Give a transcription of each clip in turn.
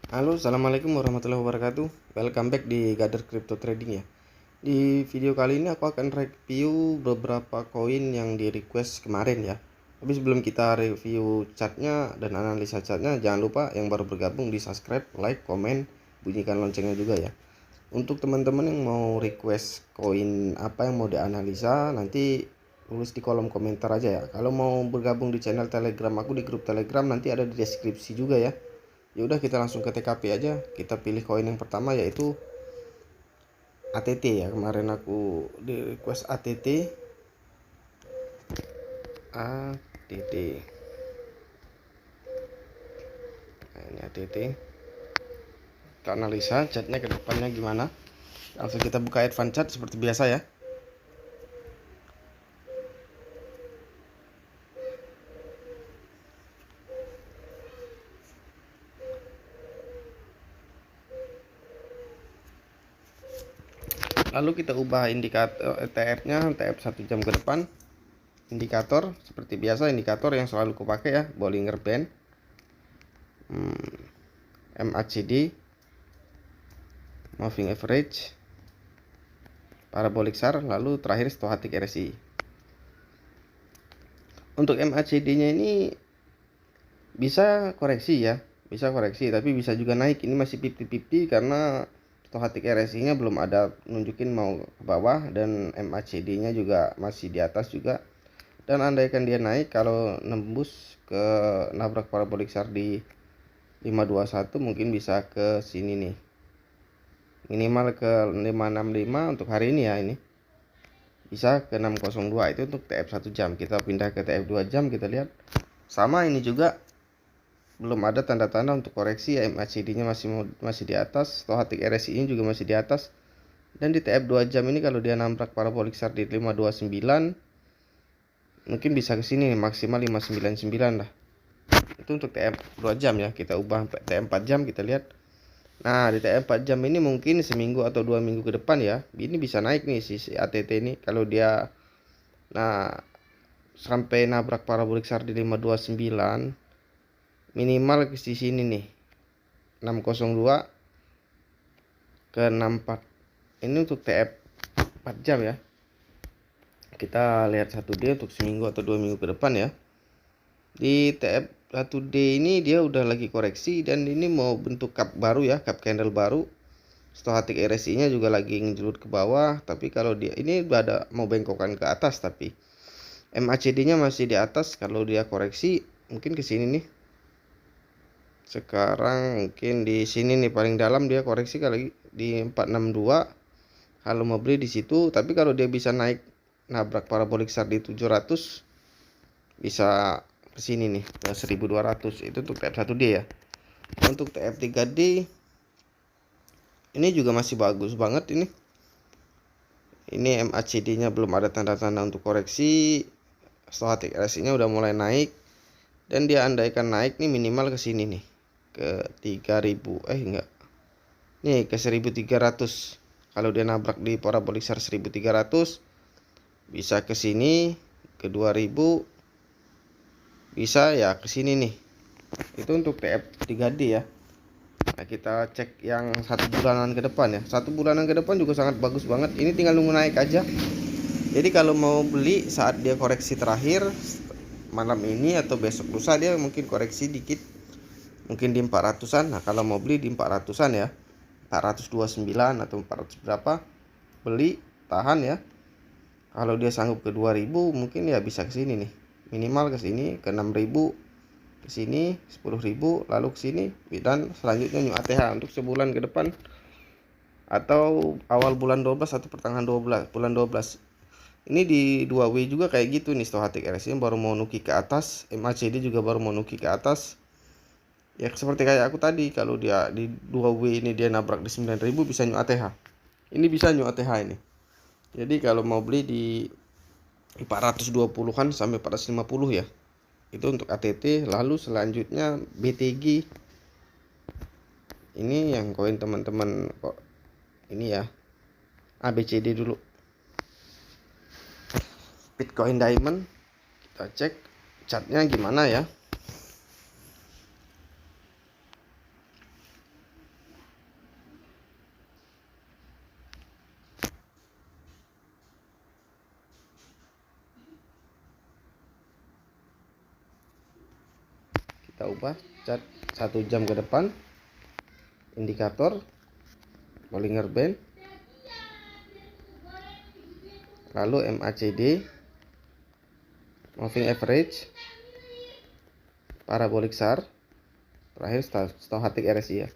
Halo, assalamualaikum warahmatullahi wabarakatuh. Welcome back di Gather Crypto Trading ya. Di video kali ini aku akan review beberapa koin yang di request kemarin ya. Tapi sebelum kita review chartnya dan analisa chartnya, jangan lupa yang baru bergabung di subscribe, like, komen, bunyikan loncengnya juga ya. Untuk teman-teman yang mau request koin apa yang mau dianalisa, nanti tulis di kolom komentar aja ya. Kalau mau bergabung di channel Telegram aku, di grup Telegram, nanti ada di deskripsi juga ya. Ya udah, kita langsung ke TKP aja. Kita pilih koin yang pertama yaitu ATT ya. Kemarin aku di request ATT. ATT. Nah, ini ATT. Kita analisa chartnya ke depannya gimana. Langsung kita buka advance chart seperti biasa ya. Lalu kita ubah indikator ETF-nya, ETF 1 jam ke depan. Indikator seperti biasa, indikator yang selalu kupakai ya, Bollinger Band, MACD, Moving Average, Parabolic SAR, lalu terakhir Stochastic RSI. Untuk MACD-nya ini bisa koreksi ya, bisa koreksi, tapi bisa juga naik. Ini masih 50-50 karena Stochastic RSI-nya belum ada nunjukin mau ke bawah, dan MACD-nya juga masih di atas juga. Dan andaikan dia naik, kalau nembus ke nabrak parabolic SAR di 521, mungkin bisa ke sini nih, minimal ke 565 untuk hari ini ya. Ini bisa ke 602. Itu untuk TF 1 jam. Kita pindah ke TF 2 jam, kita lihat sama. Ini juga belum ada tanda-tanda untuk koreksi ya. MACD-nya masih di atas, Stochastic RSI-nya juga masih di atas. Dan di TF 2 jam ini kalau dia nabrak parabolic SAR di 529, mungkin bisa ke sini maksimal 599 lah. Itu untuk TF 2 jam ya. Kita ubah TF 4 jam, kita lihat. Nah, di TF 4 jam ini mungkin seminggu atau 2 minggu ke depan ya, ini bisa naik nih si ATT ini. Kalau dia sampai nabrak parabolic SAR di 529, minimal ke sini nih, 602 ke 64. Ini untuk TF 4 jam ya. Kita lihat 1D untuk seminggu atau 2 minggu ke depan ya. Di TF 1D ini dia udah lagi koreksi, dan ini mau bentuk cup baru ya, cup candle baru. Stochastic RSI-nya juga lagi ngejelut ke bawah, tapi kalau dia ini udah ada mau bengkokan ke atas, tapi MACD-nya masih di atas. Kalau dia koreksi mungkin ke sini nih. Sekarang mungkin di sini nih paling dalam dia koreksi kali di 462. Kalau mau beli di situ, tapi kalau dia bisa naik nabrak parabolic SAR di 700, bisa ke sini nih ke 1200. Itu untuk TF1D ya. Untuk TF3D ini juga masih bagus banget ini. Ini MACD-nya belum ada tanda-tanda untuk koreksi. Stochastic RSI-nya udah mulai naik, dan dia andaikan naik nih minimal ke sini nih, ke 3000 enggak. Nih ke 1300. Kalau dia nabrak di parabolic SAR 1300, bisa ke sini ke 2000, bisa ya ke sini nih. Itu untuk TF3D ya. Nah, kita cek yang 1 bulanan ke depan ya. 1 bulanan ke depan juga sangat bagus banget. Ini tinggal nunggu naik aja. Jadi kalau mau beli saat dia koreksi terakhir malam ini atau besok lusa, dia mungkin koreksi dikit, mungkin di 400-an. Nah, kalau mau beli di 400-an ya, 429 atau 400 berapa, beli, tahan ya. Kalau dia sanggup ke 2000, mungkin ya bisa ke sini nih, minimal ke sini ke 6000, ke sini 10.000, lalu ke sini, dan selanjutnya new ATH untuk sebulan ke depan atau awal bulan 12 atau pertengahan bulan 12. Ini di 2W juga kayak gitu nih. Stochastic RSI baru mau nuki ke atas, MACD juga baru mau nuki ke atas. Ya seperti kayak aku tadi, kalau dia di 2W ini dia nabrak di 9000, bisa new ATH. Ini bisa new ATH ini. Jadi kalau mau beli di 420-an sampai 450 ya. Itu untuk ATT. Lalu selanjutnya BTG. Ini yang koin teman-teman kok ini ya. ABCD dulu. Bitcoin Diamond, kita cek chartnya gimana ya. kita ubah cat 1 jam ke depan, indikator, Bollinger Band, lalu MACD, moving average, parabolic SAR, terakhir stochastic RSI ya.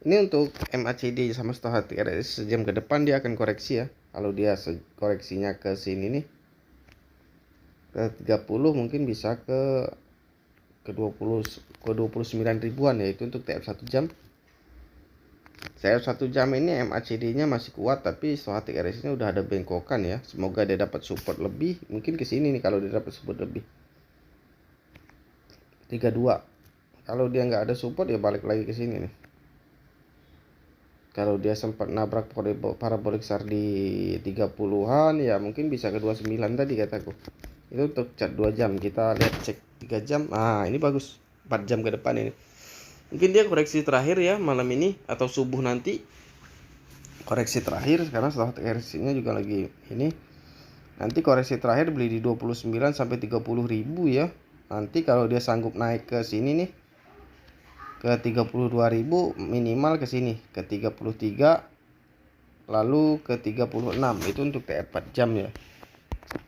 Ini untuk MACD sama stochastic RSI sejam ke depan dia akan koreksi ya. Kalau dia koreksinya ke sini nih, ke 30 mungkin bisa ke 29 ribuan ya, itu untuk TF 1 jam. TF 1 jam ini MACD-nya masih kuat tapi stochastic RSI-nya udah ada bengkokan ya. Semoga dia dapat support lebih, mungkin ke sini nih kalau dia dapat support lebih. 32. Kalau dia nggak ada support ya balik lagi ke sini nih. Kalau dia sempat nabrak parabolic SAR di 30-an ya mungkin bisa ke 29 tadi kataku. Itu untuk cat 2 jam. Kita lihat cek 3 jam. Ah, ini bagus. 4 jam ke depan ini. Mungkin dia koreksi terakhir ya malam ini atau subuh nanti. Koreksi terakhir karena setelah RSI-nya juga lagi ini. Nanti koreksi terakhir beli di 29 sampai 30 ribu ya. Nanti kalau dia sanggup naik ke sini nih, ke 32 ribu minimal ke sini, ke 33 lalu ke 36. Itu untuk TF 4 jam ya.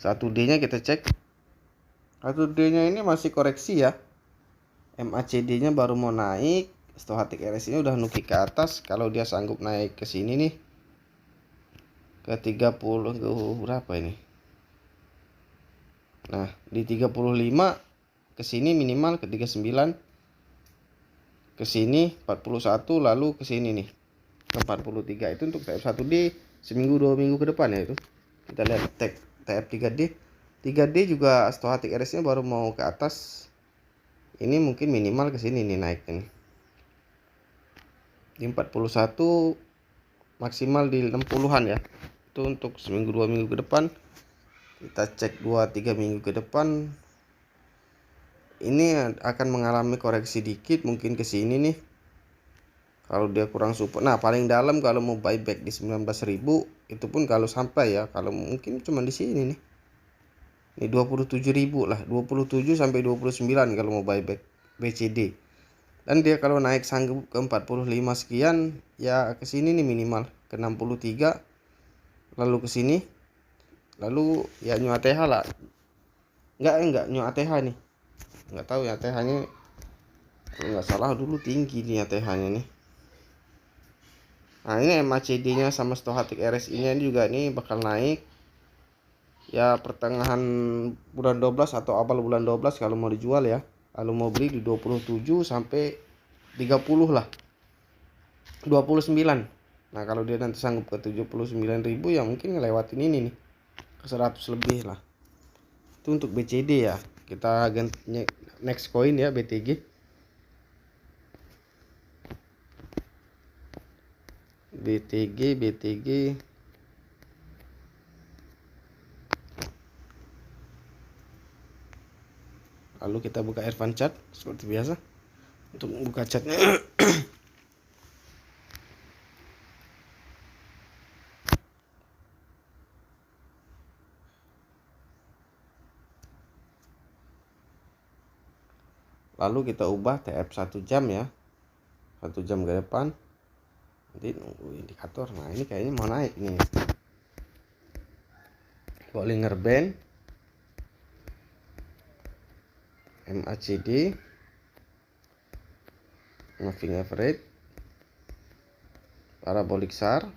1D-nya kita cek. 1D-nya ini masih koreksi ya. MACD-nya baru mau naik, stochastic RSI-nya udah nuki ke atas. Kalau dia sanggup naik ke sini nih, ke 30 ke berapa ini? Nah, di 35 ke sini minimal ke 39. Ke sini 41 lalu ke sini nih ke 43. Itu untuk TF 1D seminggu 2 minggu ke depan ya itu. Kita lihat TF 3D. 3D juga stochastic RSI-nya baru mau ke atas. Ini mungkin minimal ke sini nih naiknya nih. Di 41 maksimal di 60-an ya. Itu untuk seminggu 2 minggu ke depan. Kita cek 2-3 minggu ke depan. Ini akan mengalami koreksi dikit mungkin ke sini nih. Kalau dia kurang support. Nah, paling dalam kalau mau buyback di 19.000 itu pun kalau sampai ya. Kalau mungkin cuma di sini nih. Ini 27.000 lah, 27 sampai 29 kalau mau buyback BCD. Dan dia kalau naik sanggup ke 45 sekian ya ke sini nih minimal ke 63 lalu ke sini. Lalu ya nyu ATH lah. Enggak nyu ATH nih. Enggak tahu ya ATH-nya. Kalau enggak salah dulu tinggi nih ATH-nya nih. Nah, ini MACD-nya sama stochastic RSI-nya juga nih bakal naik. Ya pertengahan bulan 12 atau awal bulan 12 kalau mau dijual ya. Kalau mau beli di 27 sampai 30 lah. 29. Nah, kalau dia nanti sanggup ke 79.000 ya mungkin ngelewatin ini nih. Ke 100 lebih lah. Itu untuk BCD ya. Kita ganti next coin ya, BTG. BTG lalu kita buka Irfan chart seperti biasa untuk buka chartnya. Lalu kita ubah TF 1 jam ya, 1 jam ke depan. Nanti nunggu indikator. Nah, ini kayaknya mau naik nih. Bollinger Band, MACD, moving average, parabolic SAR,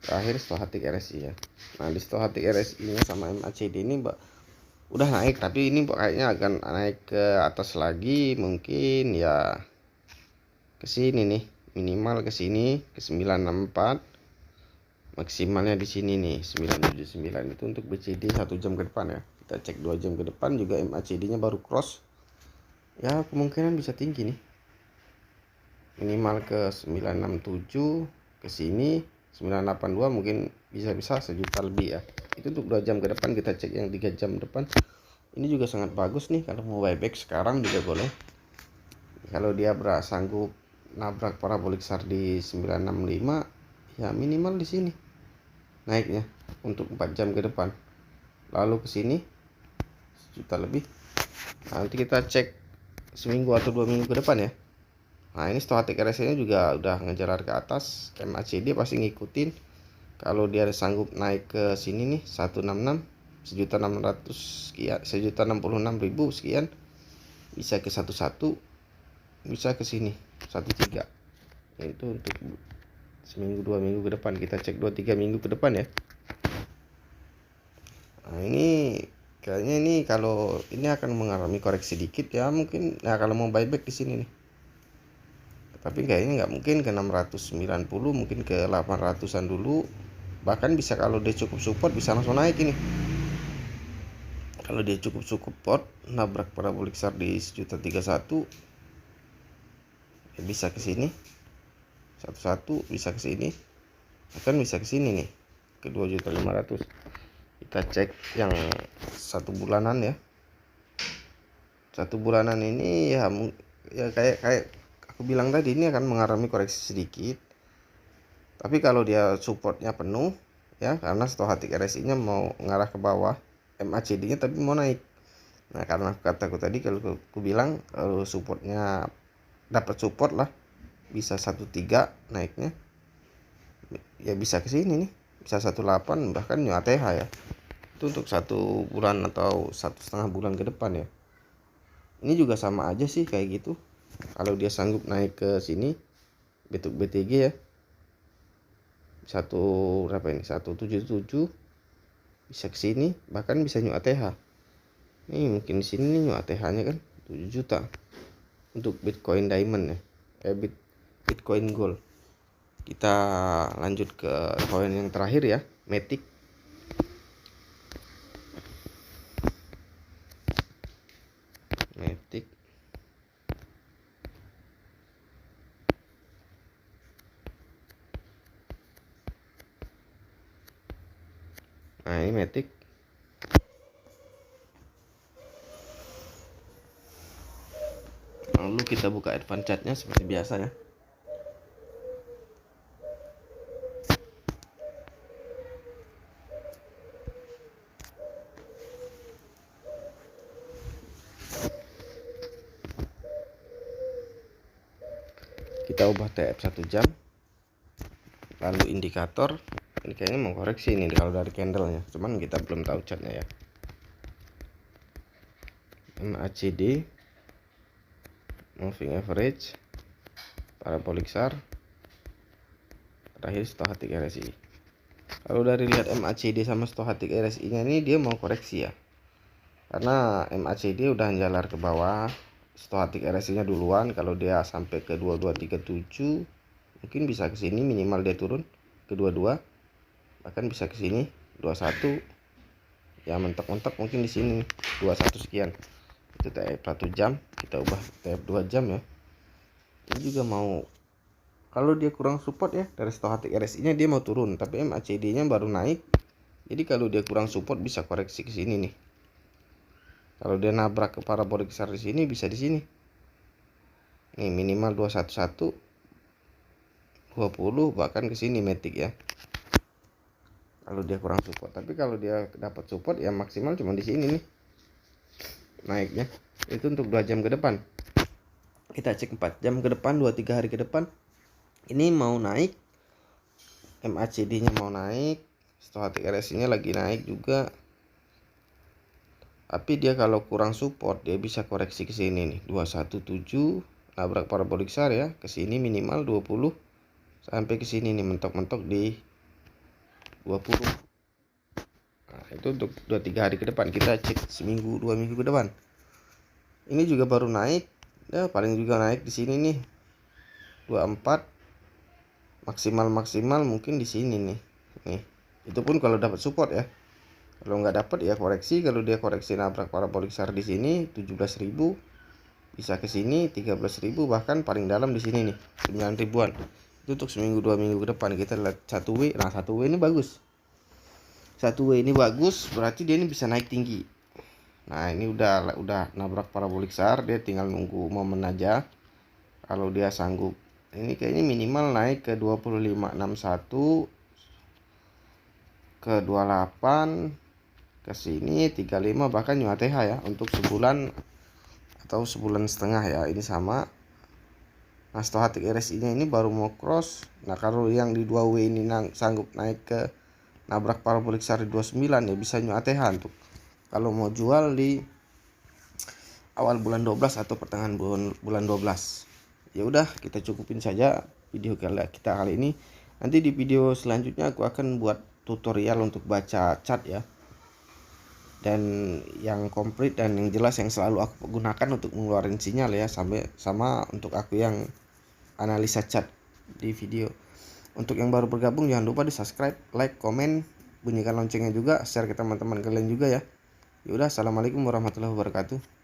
terakhir stochastic RSI ya. Nah, di stochastic RSI-nya sama MACD ini udah naik, tapi ini kayaknya akan naik ke atas lagi mungkin ya ke sini nih, minimal ke sini ke 964, maksimalnya di sini nih 979. Itu untuk BCD 1 jam ke depan ya. Kita cek 2 jam ke depan juga MACD-nya baru cross. Ya, kemungkinan bisa tinggi nih. Minimal ke 967, ke sini 982 mungkin bisa sejuta lebih ya. Itu untuk 2 jam ke depan. Kita cek yang 3 jam depan. Ini juga sangat bagus nih kalau mau buyback sekarang juga boleh. Kalau dia sanggup nabrak parabolic SAR di 965 ya minimal di sini naiknya untuk 4 jam ke depan. Lalu ke sini sejuta lebih. Nanti kita cek seminggu atau 2 minggu ke depan ya. Nah ini stochastic RSI nya juga udah ngejalar ke atas. MACD pasti ngikutin. Kalau dia sanggup naik ke sini nih 166 1.600 sekian, 1.066.000 sekian, bisa ke 11, bisa ke sini 13. Itu untuk seminggu 2 minggu ke depan. Kita cek 2-3 minggu ke depan ya. Nah ini kayaknya ini kalau ini akan mengalami koreksi dikit ya mungkin. Nah kalau mau buyback di sini nih, tapi kayaknya nggak mungkin ke 690, mungkin ke 800-an dulu. Bahkan bisa kalau dia cukup support bisa langsung naik ini. Kalau dia cukup support nabrak parabolik SAR di 1.031 ya bisa ke sini 11, bisa ke sini, akan bisa ke sini nih ke 2.500.000. Kita cek yang 1 bulanan ya. 1 bulanan ini ya kayak aku bilang tadi, ini akan mengalami koreksi sedikit. Tapi kalau dia supportnya penuh ya, karena stochastic RSI nya mau ngarah ke bawah, MACD nya tapi mau naik. Nah karena kataku tadi, kalau aku bilang kalau supportnya dapat support lah, bisa 13 naiknya ya, bisa ke sini nih, bisa 18, bahkan new ATH ya. Itu untuk 1 bulan atau 1,5 bulan ke depan ya. Ini juga sama aja sih kayak gitu. Kalau dia sanggup naik ke sini bentuk BTG ya, berapa ini, 177, bisa ke sini, bahkan bisa new ATH. Ini mungkin di sini nih new ATH-nya kan 7 juta untuk Bitcoin Diamond ya, Bitcoin Gold. Kita lanjut ke koin yang terakhir ya, Matic. Nah ini Matic. Lalu kita buka advance chartnya seperti biasa ya. Kita ubah TF 1 jam. Lalu indikator, ini kayaknya mau koreksi ini kalau dari candlenya, cuman kita belum tahu chartnya ya. MACD, moving average, parabolic SAR, terakhir stochastic RSI. Kalau dari lihat MACD sama stochastic RSI nya ini dia mau koreksi ya, karena MACD udah jalar ke bawah, stochastic RSI nya duluan. Kalau dia sampai ke 2237 mungkin bisa ke sini, minimal dia turun ke 22, bahkan bisa ke sini 21 ya, mentok-mentok mungkin di sini 21 sekian. Itu TF 1 jam. Kita ubah TF 2 jam ya. Ini juga mau, kalau dia kurang support ya dari stochastic RSI nya dia mau turun, tapi MACD nya baru naik. Jadi kalau dia kurang support bisa koreksi ke sini nih. Kalau dia nabrak ke parabolik SAR di sini, bisa di sini nih, minimal 211 20, bahkan ke sini Matic ya, kalau dia kurang support. Tapi kalau dia dapat support ya maksimal cuma di sini nih naiknya. Itu untuk 2 jam ke depan. Kita cek 4 jam ke depan, 2-3 hari ke depan. Ini mau naik, MACD nya mau naik, stochastic RSI nya lagi naik juga. Tapi dia kalau kurang support dia bisa koreksi ke sini nih 217, nabrak parabolik SAR ya, ke sini minimal 20 sampai ke sini nih, mentok-mentok di 20. Nah, itu untuk 2-3 hari ke depan. Kita cek seminggu 2 minggu ke depan. Ini juga baru naik ya, paling juga naik di sini nih 24, maksimal mungkin di sini nih. Itu pun kalau dapat support ya. Kalau nggak dapat ya koreksi. Kalau dia koreksi nabrak parabolik SAR di sini 17.000, bisa ke sini 13.000, bahkan paling dalam di sini nih 9.000-an. Itu untuk seminggu 2 minggu ke depan. Kita lihat 1W. Nah 1W ini bagus. 1W ini bagus, berarti dia ini bisa naik tinggi. Nah ini udah nabrak parabolik SAR, dia tinggal nunggu momen aja. Kalau dia sanggup, ini kayaknya minimal naik ke 2561, ke 28, ke sini 35, bahkan new ATH ya untuk sebulan atau sebulan setengah ya, ini sama. Nah stochastic RSI nya ini baru mau cross. Nah kalau yang di 2W ini sanggup naik ke nabrak parabolik SAR di 29 ya bisa new ATH untuk kalau mau jual di awal bulan 12 atau pertengahan bulan 12. Ya udah, kita cukupin saja video kita kali ini. Nanti di video selanjutnya aku akan buat tutorial untuk baca chart ya, dan yang komplit dan yang jelas yang selalu aku gunakan untuk mengeluarkan sinyal ya, sama untuk aku yang analisa chart di video. Untuk yang baru bergabung jangan lupa di subscribe, like, komen, bunyikan loncengnya juga, share ke teman-teman kalian juga ya. Yaudah, assalamualaikum warahmatullahi wabarakatuh.